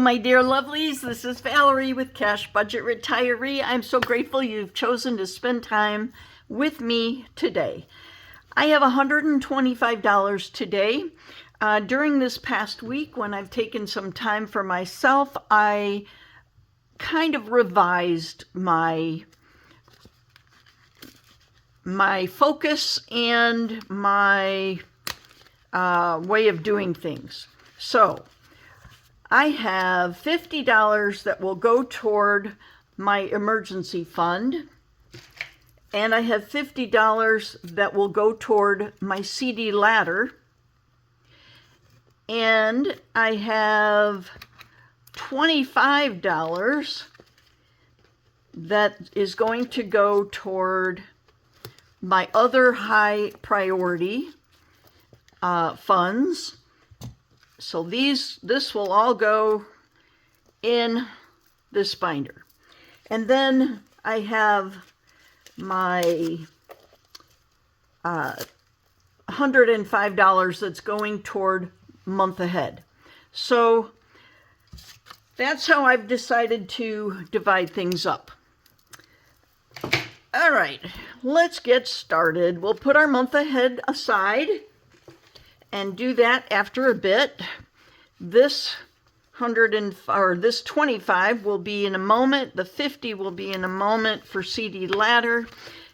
my dear lovelies. This is Valerie with Cash Budget Retiree. I'm so grateful you've chosen to spend time with me today. I have $125 today. During this past week, when I've taken some time for myself, I kind of revised my focus and my way of doing things. So I have $50 that will go toward my emergency fund, and I have $50 that will go toward my CD ladder, and I have $25 that is going to go toward my other high priority funds. So this will all go in this binder. And then I have my $105 that's going toward month ahead. So that's how I've decided to divide things up. All right, let's get started. We'll put our month ahead aside and do that after a bit. This 25 will be in a moment. The 50 will be in a moment for CD ladder.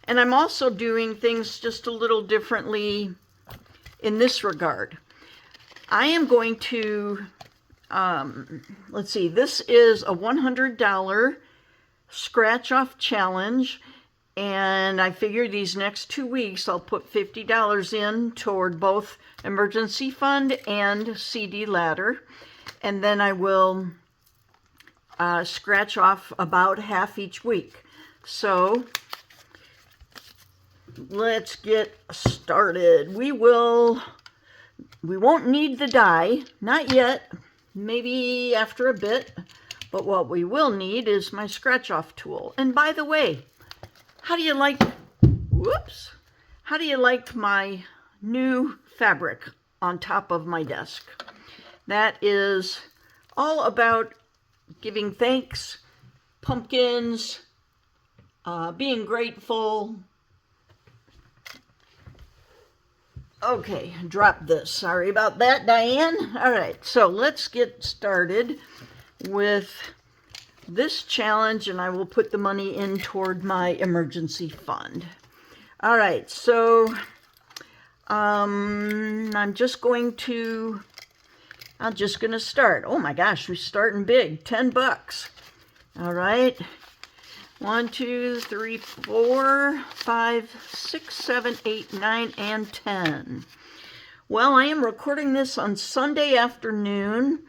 And I'm also doing things just a little differently in this regard. I am going to, let's see, this is a $100 scratch off challenge. And I figure these next 2 weeks, I'll put $50 in toward both emergency fund and CD ladder. And then I will scratch off about half each week. So let's get started. We won't need the die, not yet, maybe after a bit. But what we will need is my scratch off tool. And by the way, how do you like my new fabric on top of my desk? That is all about giving thanks, pumpkins, being grateful. Okay, drop this. Sorry about that, Diane. All right, so let's get started with this challenge, and I will put the money in toward my emergency fund. All right, so I'm just going to start. Oh my gosh, we're starting big. $10. All right. 1, 2, 3, 4, 5, 6, 7, 8, 9, and 10. Well, I am recording this on Sunday afternoon.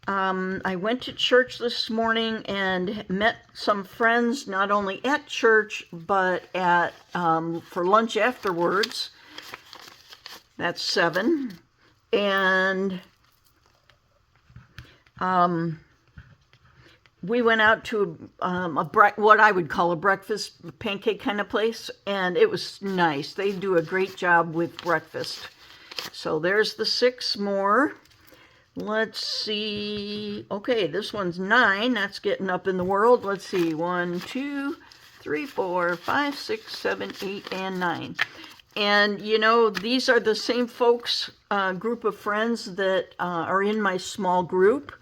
I went to church this morning and met some friends, not only at church, but at for lunch afterwards. That's 7. And we went out to what I would call a breakfast pancake kind of place, and it was nice. They do a great job with breakfast. So there's the 6 more. Let's see. Okay, this one's 9. That's getting up in the world. Let's see. 1, 2, 3, 4, 5, 6, 7, 8, and 9. And, you know, these are the same folks, group of friends that are in my small group.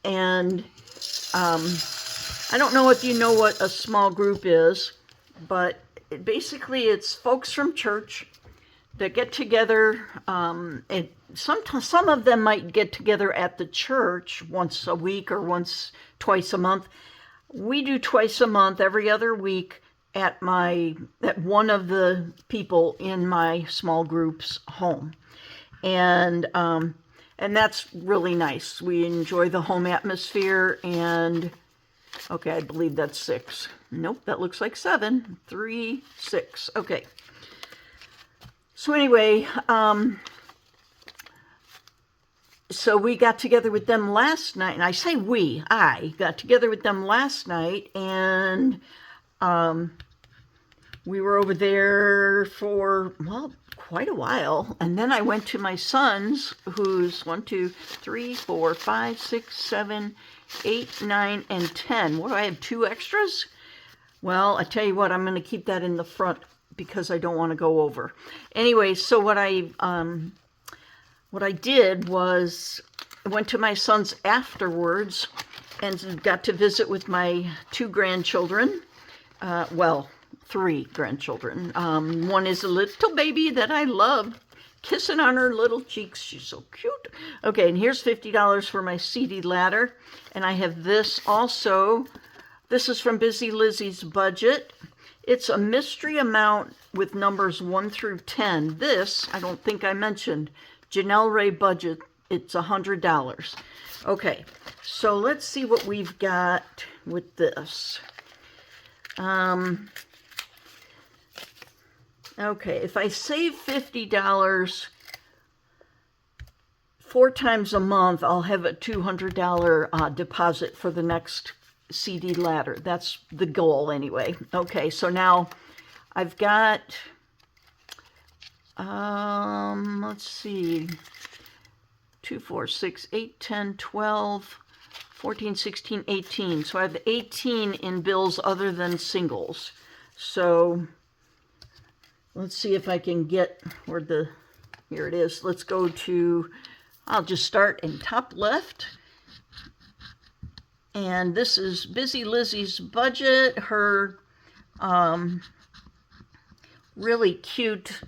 And I don't know if you know what a small group is, but basically it's folks from church that get together, and sometimes some of them might get together at the church once a week or twice a month. We do twice a month, every other week, at one of the people in my small group's home, and that's really nice. We enjoy the home atmosphere. And okay, I believe that's 6. Nope, that looks like 7. 3, 6. Okay. So anyway, so we got together with them last night, and I say I got together with them last night, and we were over there for, well, quite a while. And then I went to my son's, who's 1, 2, 3, 4, 5, 6, 7, 8, 9, and 10. What do I have, 2 extras? Well, I tell you what, I'm going to keep that in the front because I don't want to go over. Anyway, so what I did was I went to my son's afterwards and got to visit with my 2 grandchildren. Well, 3 grandchildren. One is a little baby that I love, kissing on her little cheeks. She's so cute. Okay, and here's $50 for my CD ladder. And I have this also. This is from Busy Lizzie's Budget. It's a mystery amount with numbers 1 through 10. This, I don't think I mentioned, Janelle Ray Budget. It's $100. Okay, so let's see what we've got with this. Okay, if I save $50 4 times a month, I'll have a $200 deposit for the next CD ladder. That's the goal anyway. Okay, so now I've got, let's see, 2, 4, 6, 8, 10, 12, 14, 16, 18. So I have 18 in bills other than singles. So let's see if I can get where here it is. Let's go to, I'll just start in top left. And this is Busy Lizzie's Budget, her really cute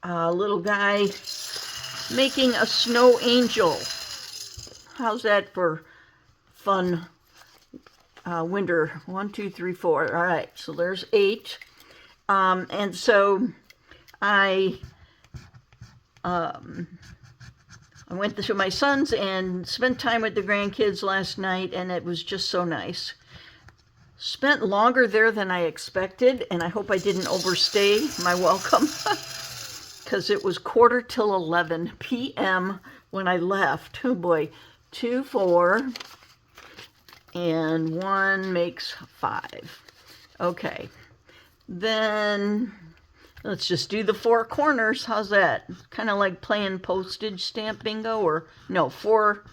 little guy making a snow angel. How's that for fun winter? 1, 2, 3, 4. All right, so there's 8. And so I went to my son's and spent time with the grandkids last night, and it was just so nice. Spent longer there than I expected, and I hope I didn't overstay my welcome, because it was 11:45 p.m. when I left. Oh boy, 2, 4, and 1 makes 5. Okay, then let's just do the 4 corners. How's that? Kind of like playing postage stamp bingo, or no, 4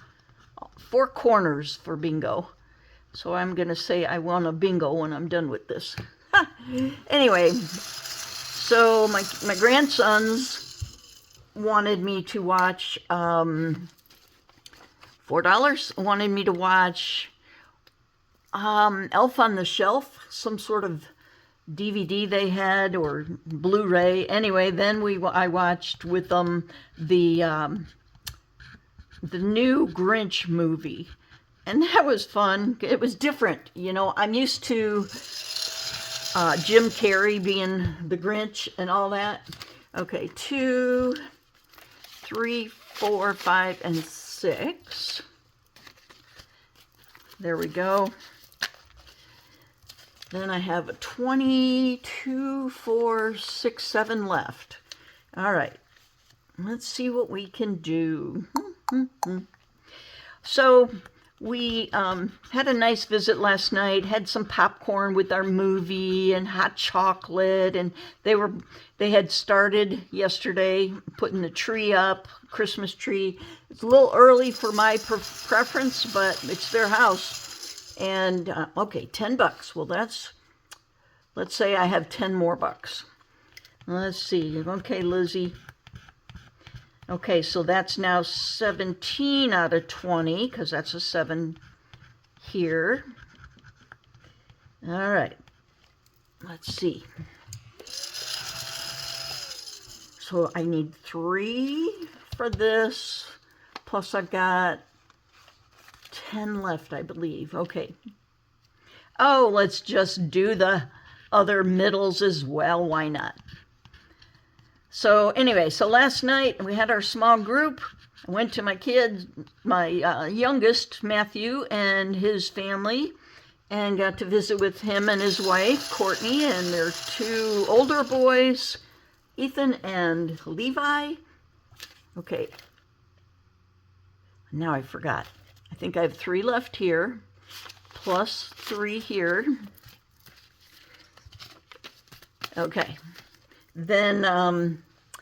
corners for bingo. So I'm going to say I won a bingo when I'm done with this. Anyway, so my grandsons wanted me to watch, $4 wanted me to watch Elf on the Shelf, some sort of DVD they had, or Blu-ray. Anyway, then I watched with them the new Grinch movie, and that was fun. It was different, you know. I'm used to Jim Carrey being the Grinch and all that. Okay, 2, 3, 4, 5, and 6. There we go. Then I have 22, 4, 6, 7 left. All right, let's see what we can do. So we had a nice visit last night, had some popcorn with our movie and hot chocolate, and they had started yesterday putting the tree up, Christmas tree. It's a little early for my preference, but it's their house. And, okay, $10. Well, let's say I have 10 more bucks. Let's see. Okay, Lizzie. Okay, so that's now 17 out of 20, because that's a 7 here. All right. Let's see. So I need 3 for this, plus I've got 10 left, I believe. Okay. Oh, let's just do the other middles as well. Why not? So anyway, so last night we had our small group. I went to my kids, my youngest, Matthew, and his family, and got to visit with him and his wife, Courtney, and their 2 older boys, Ethan and Levi. Okay. Now I forgot. I think I have 3 left here, plus 3 here. Okay. Then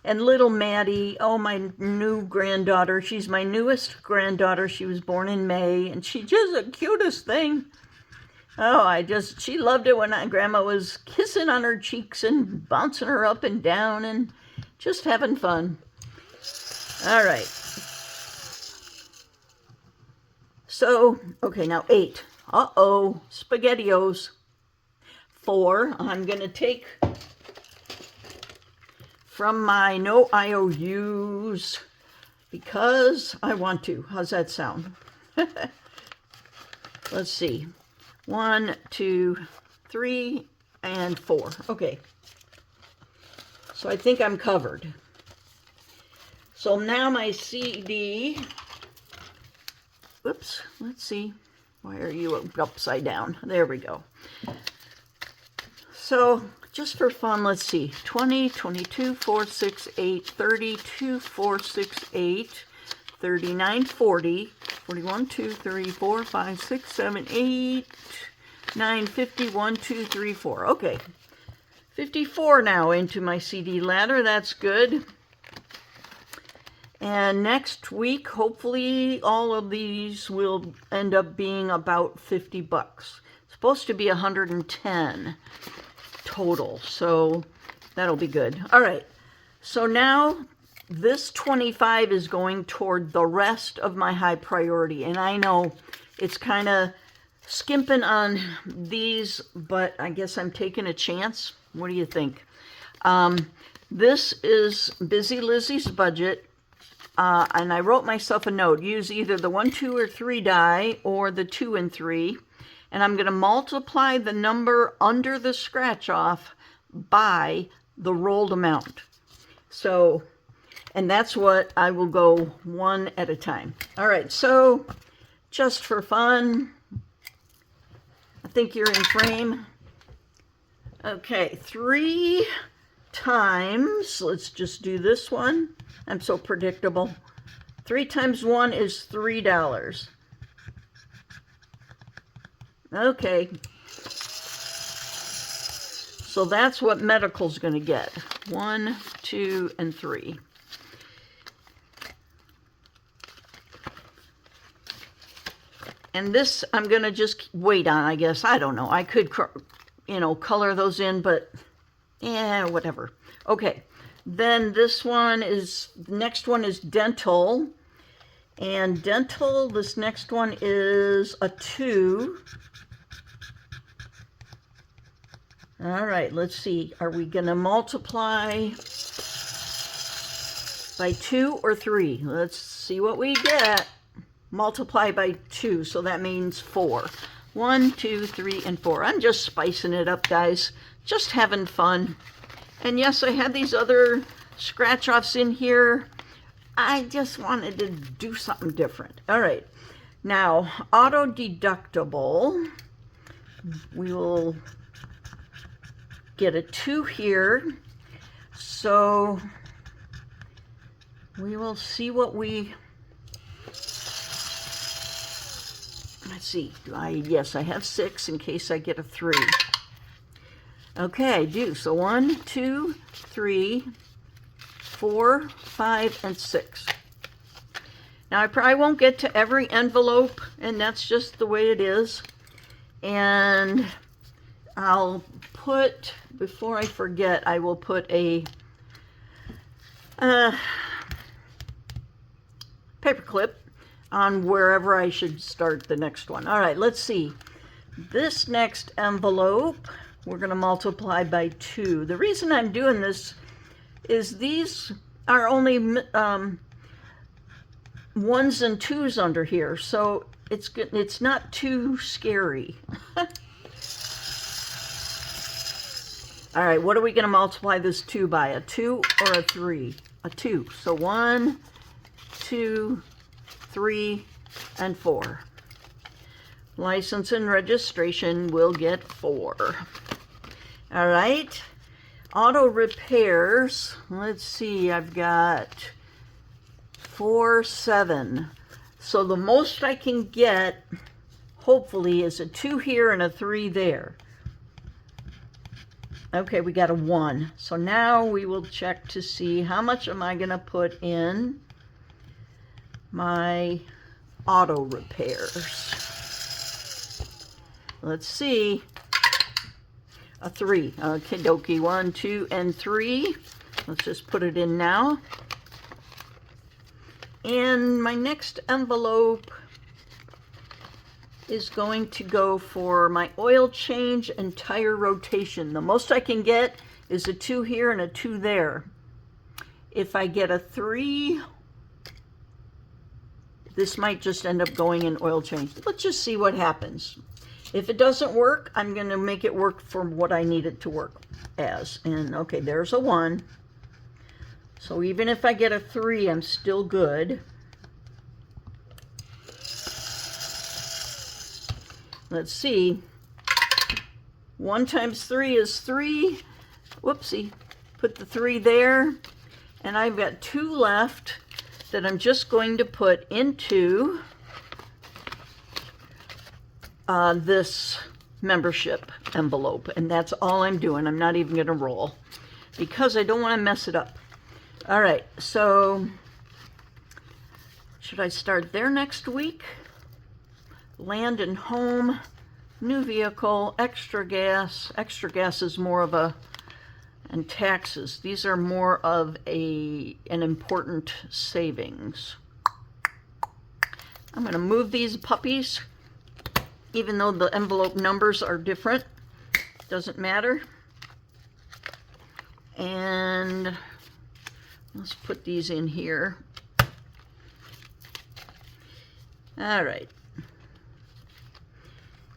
And little Maddie, oh, my new granddaughter. She's my newest granddaughter. She was born in May, and she's just the cutest thing. Oh, she loved it when Grandma was kissing on her cheeks and bouncing her up and down and just having fun. All right. So, okay, now 8. Uh-oh, SpaghettiOs. 4, I'm going to take from my no IOUs because I want to. How's that sound? Let's see. 1, 2, 3, and 4. Okay. So I think I'm covered. So now my CD. Whoops. Let's see. Why are you upside down? There we go. So just for fun, let's see. 20, 22, 4, 6, 8, 30, 2, 4, 6, 8, 39, 40, 41, 2, 3, 4, 5, 6, 7, 8, 9, 50, 1, 2, 3, 4. Okay. 54 now into my CD ladder. That's good. And next week, hopefully, all of these will end up being about 50 bucks. It's supposed to be 110 total, so that'll be good. All right, so now this 25 is going toward the rest of my high priority. And I know it's kind of skimping on these, but I guess I'm taking a chance. What do you think? This is Busy Lizzie's budget. And I wrote myself a note. Use either the 1, 2, or 3 die or the 2 and 3. And I'm going to multiply the number under the scratch off by the rolled amount. So, and that's what I will go one at a time. All right, so just for fun, I think you're in frame. Okay, 3 times, let's just do this one. I'm so predictable. 3 times 1 is $3. Okay. So that's what medical's going to get. 1, 2, and 3. And this I'm going to just wait on, I guess. I don't know. I could, color those in, but yeah, whatever. Okay. Then this one is, next one is dental. And dental, this next one is a 2. All right, let's see. Are we going to multiply by 2 or 3? Let's see what we get. Multiply by 2, so that means 4. 1, 2, 3, and 4. I'm just spicing it up, guys. Just having fun. And yes, I had these other scratch-offs in here. I just wanted to do something different. All right. Now, auto-deductible. We will get a 2 here. So we will see what we... Let's see. Yes, I have 6 in case I get a 3. Okay, I do. So 1, 2, 3, 4, 5, and 6. Now I probably won't get to every envelope, and that's just the way it is. And I'll put, before I forget, I will put a paper clip on wherever I should start the next one. All right, let's see. This next envelope, we're going to multiply by 2. The reason I'm doing this is these are only 1s and 2s under here, so it's not too scary. All right, what are we going to multiply this 2 by? A 2 or a 3? A 2. So 1, 2, 3, and 4. License and registration will get 4. All right. Auto repairs. Let's see. I've got 4, 7. So the most I can get, hopefully, is a 2 here and a 3 there. Okay, we got a 1. So now we will check to see how much am I going to put in my auto repairs. Let's see. A 3. Okay, dokie. 1, 2, and 3. Let's just put it in now. And my next envelope is going to go for my oil change and tire rotation. The most I can get is a 2 here and a 2 there. If I get a 3, this might just end up going in oil change. Let's just see what happens. If it doesn't work, I'm going to make it work for what I need it to work as. And okay, there's a 1. So even if I get a 3, I'm still good. Let's see. 1 times 3 is 3. Whoopsie. Put the 3 there. And I've got 2 left that I'm just going to put into this membership envelope. And that's all I'm doing. I'm not even going to roll because I don't want to mess it up. All right. So should I start there next week? Land and home, new vehicle, extra gas. Extra gas is more of a, and taxes. These are more of an important savings. I'm going to move these puppies, even though the envelope numbers are different. Doesn't matter. And let's put these in here. All right.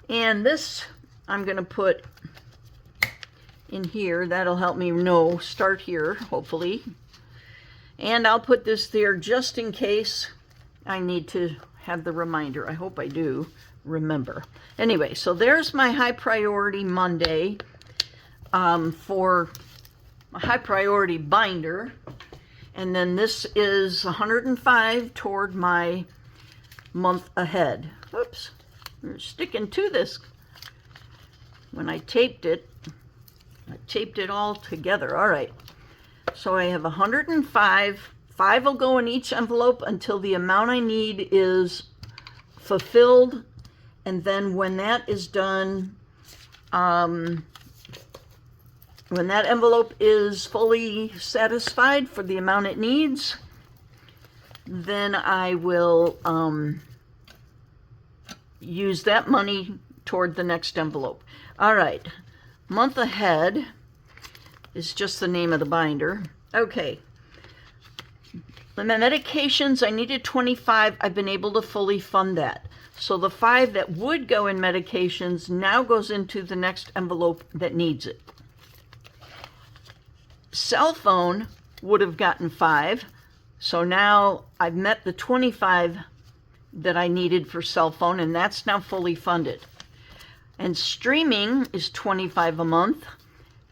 And this I'm going to put in here. That'll help me know, start here, hopefully. And I'll put this there just in case I need to have the reminder. I hope I do remember. Anyway, so there's my high priority Monday for a high priority binder. And then this is 105 toward my month ahead. Oops. We're sticking to this. When I taped it all together. All right. So I have 105. 5 will go in each envelope until the amount I need is fulfilled. And then when that is done, when that envelope is fully satisfied for the amount it needs, then I will use that money toward the next envelope. All right, month ahead is just the name of the binder. Okay, the medications, I needed 25. I've been able to fully fund that. So the 5 that would go in medications now goes into the next envelope that needs it. Cell phone would have gotten 5. So now I've met the 25 that I needed for cell phone, and that's now fully funded. And streaming is 25 a month.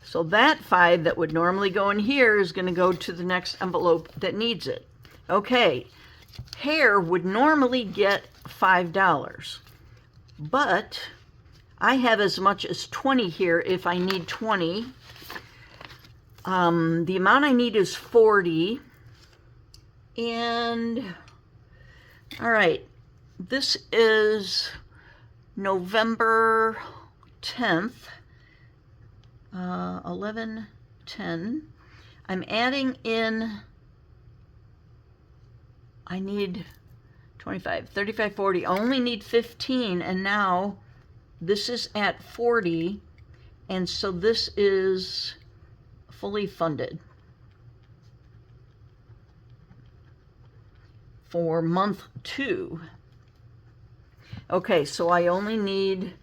So that 5 that would normally go in here is going to go to the next envelope that needs it. Okay, hair would normally get $5, but I have as much as 20 here if I need 20. The amount I need is 40. And all right, this is November 10th, 11/10. I'm adding in, I need 25, 35, 40. I only need 15, and now this is at 40, and so this is fully funded for month 2. Okay, so I only need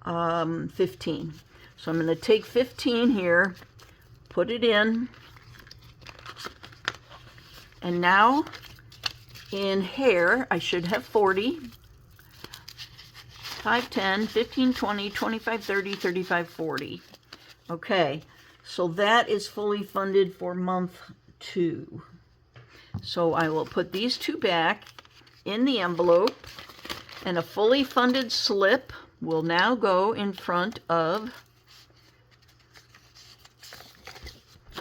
15. So I'm going to take 15 here, put it in, and now in hair I should have 40, 5, 10, 15, 20, 25, 30, 35, 40. Okay, so that is fully funded for month 2. So I will put these 2 back in the envelope, and a fully funded slip will now go in front of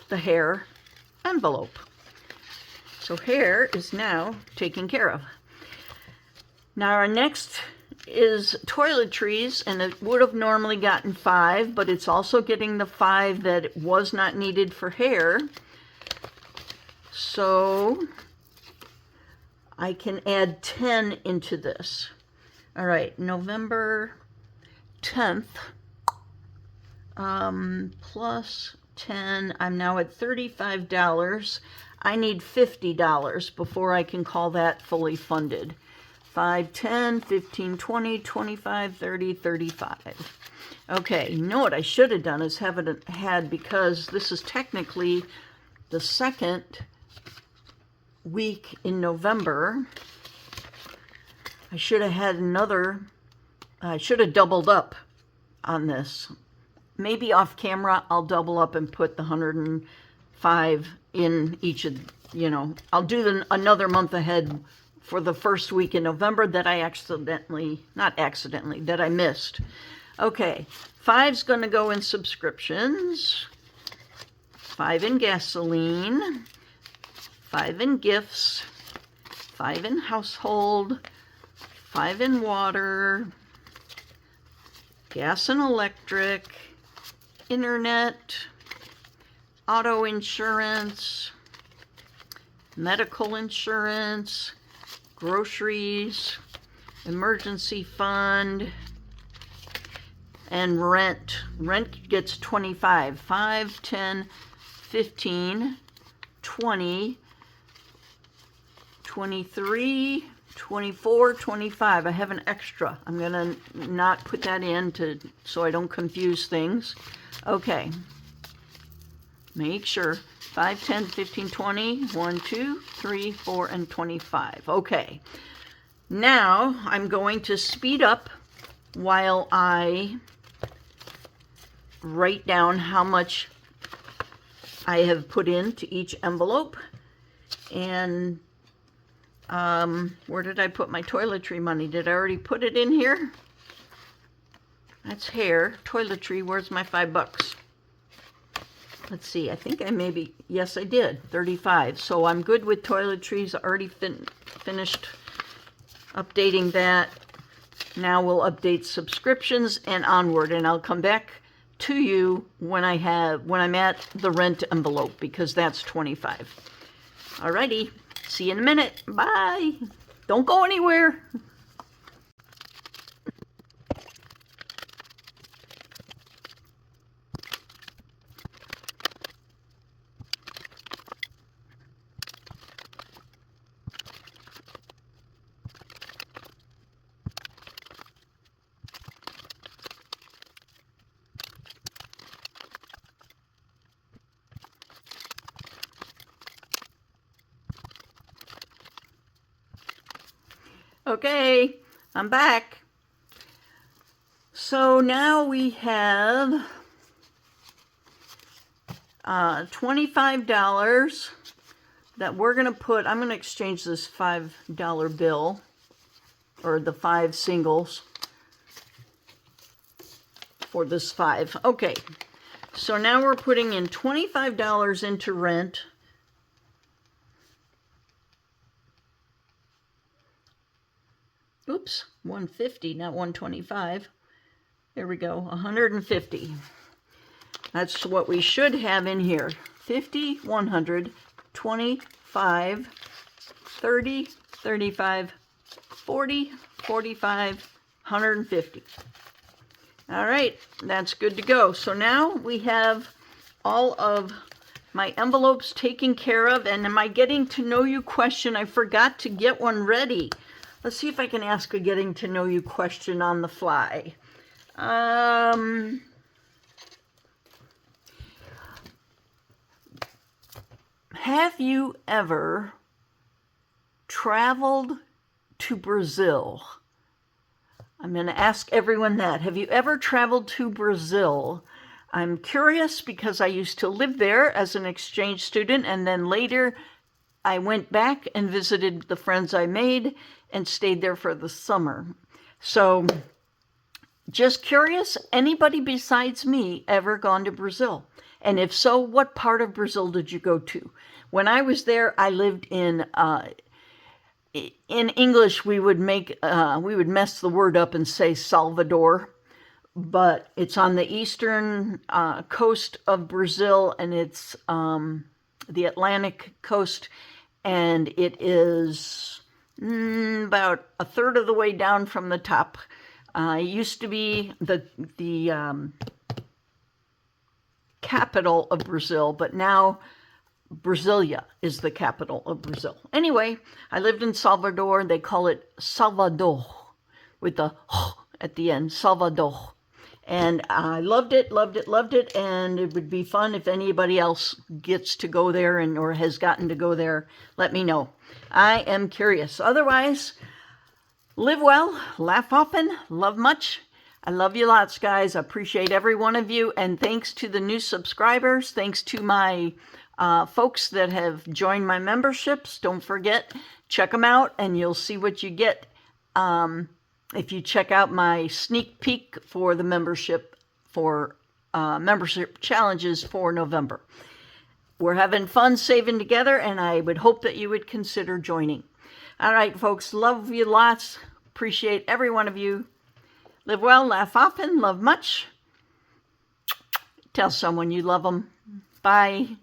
the hair envelope. So hair is now taken care of. Now our next is toiletries, and it would have normally gotten 5, but it's also getting the 5 that was not needed for hair. So I can add 10 into this. All right, November 10th, plus 10, I'm now at $35. I need $50 before I can call that fully funded. 5, 10, 15, 20, 25, 30, 35. Okay, you know what I should have done is have it had, because this is technically the second week in November. I should have had another, I should have doubled up on this. Maybe off camera I'll double up and put the 105 in each of, you know, I'll do another month ahead for the first week in November that I that I missed. Okay, 5's going to go in subscriptions, 5 in gasoline, 5 in gifts, 5 in household, 5 in water, gas and electric, internet, auto insurance, medical insurance, groceries, emergency fund, and rent. Rent gets 25. 5, 10, 15, 20, 23, 24, 25. I have an extra. I'm going to not put that in so I don't confuse things. Okay. Make sure. 5, 10, 15, 20, 1, 2, 3, 4, and 25. Okay. Now I'm going to speed up while I write down how much I have put into each envelope. And where did I put my toiletry money? Did I already put it in here? That's hair. Toiletry, where's my $5? Let's see, I think I maybe, yes I did, 35. So I'm good with toiletries, already finished updating that. Now we'll update subscriptions and onward, and I'll come back to you when I'm at the rent envelope, because that's 25. Alrighty, see you in a minute. Bye. Don't go anywhere. Okay, I'm back. So now we have $25 that we're going to put. I'm going to exchange this $5 bill, or the 5 singles, for this 5. Okay, so now we're putting in $25 into rent. Oops, 150, not 125. There we go, 150. That's what we should have in here. 50, 100, 25, 30, 35, 40, 45, 150. All right, that's good to go. So now we have all of my envelopes taken care of. And in my getting to know you question, I forgot to get one ready. Let's see if I can ask a getting to know you question on the fly. Have you ever traveled to Brazil? I'm going to ask everyone that. Have you ever traveled to Brazil? I'm curious because I used to live there as an exchange student, and then later I went back and visited the friends I made and stayed there for the summer. So just curious, anybody besides me ever gone to Brazil? And if so, what part of Brazil did you go to? When I was there, I lived in English, we would mess the word up and say Salvador, but it's on the eastern coast of Brazil, and it's the Atlantic coast, and it is about a third of the way down from the top. It used to be the capital of Brazil, but now Brasilia is the capital of Brazil. Anyway, I lived in Salvador. They call it Salvador with the at the end, Salvador. And I loved it, loved it, loved it. And it would be fun if anybody else gets to go there or has gotten to go there. Let me know. I am curious. Otherwise, live well, laugh often, love much. I love you lots, guys. I appreciate every one of you. And thanks to the new subscribers. Thanks to my folks that have joined my memberships. Don't forget, check them out and you'll see what you get if you check out my sneak peek for the membership challenges for November. We're having fun saving together, and I would hope that you would consider joining. All right, folks, love you lots. Appreciate every one of you. Live well, laugh often, love much. Tell someone you love them. Bye.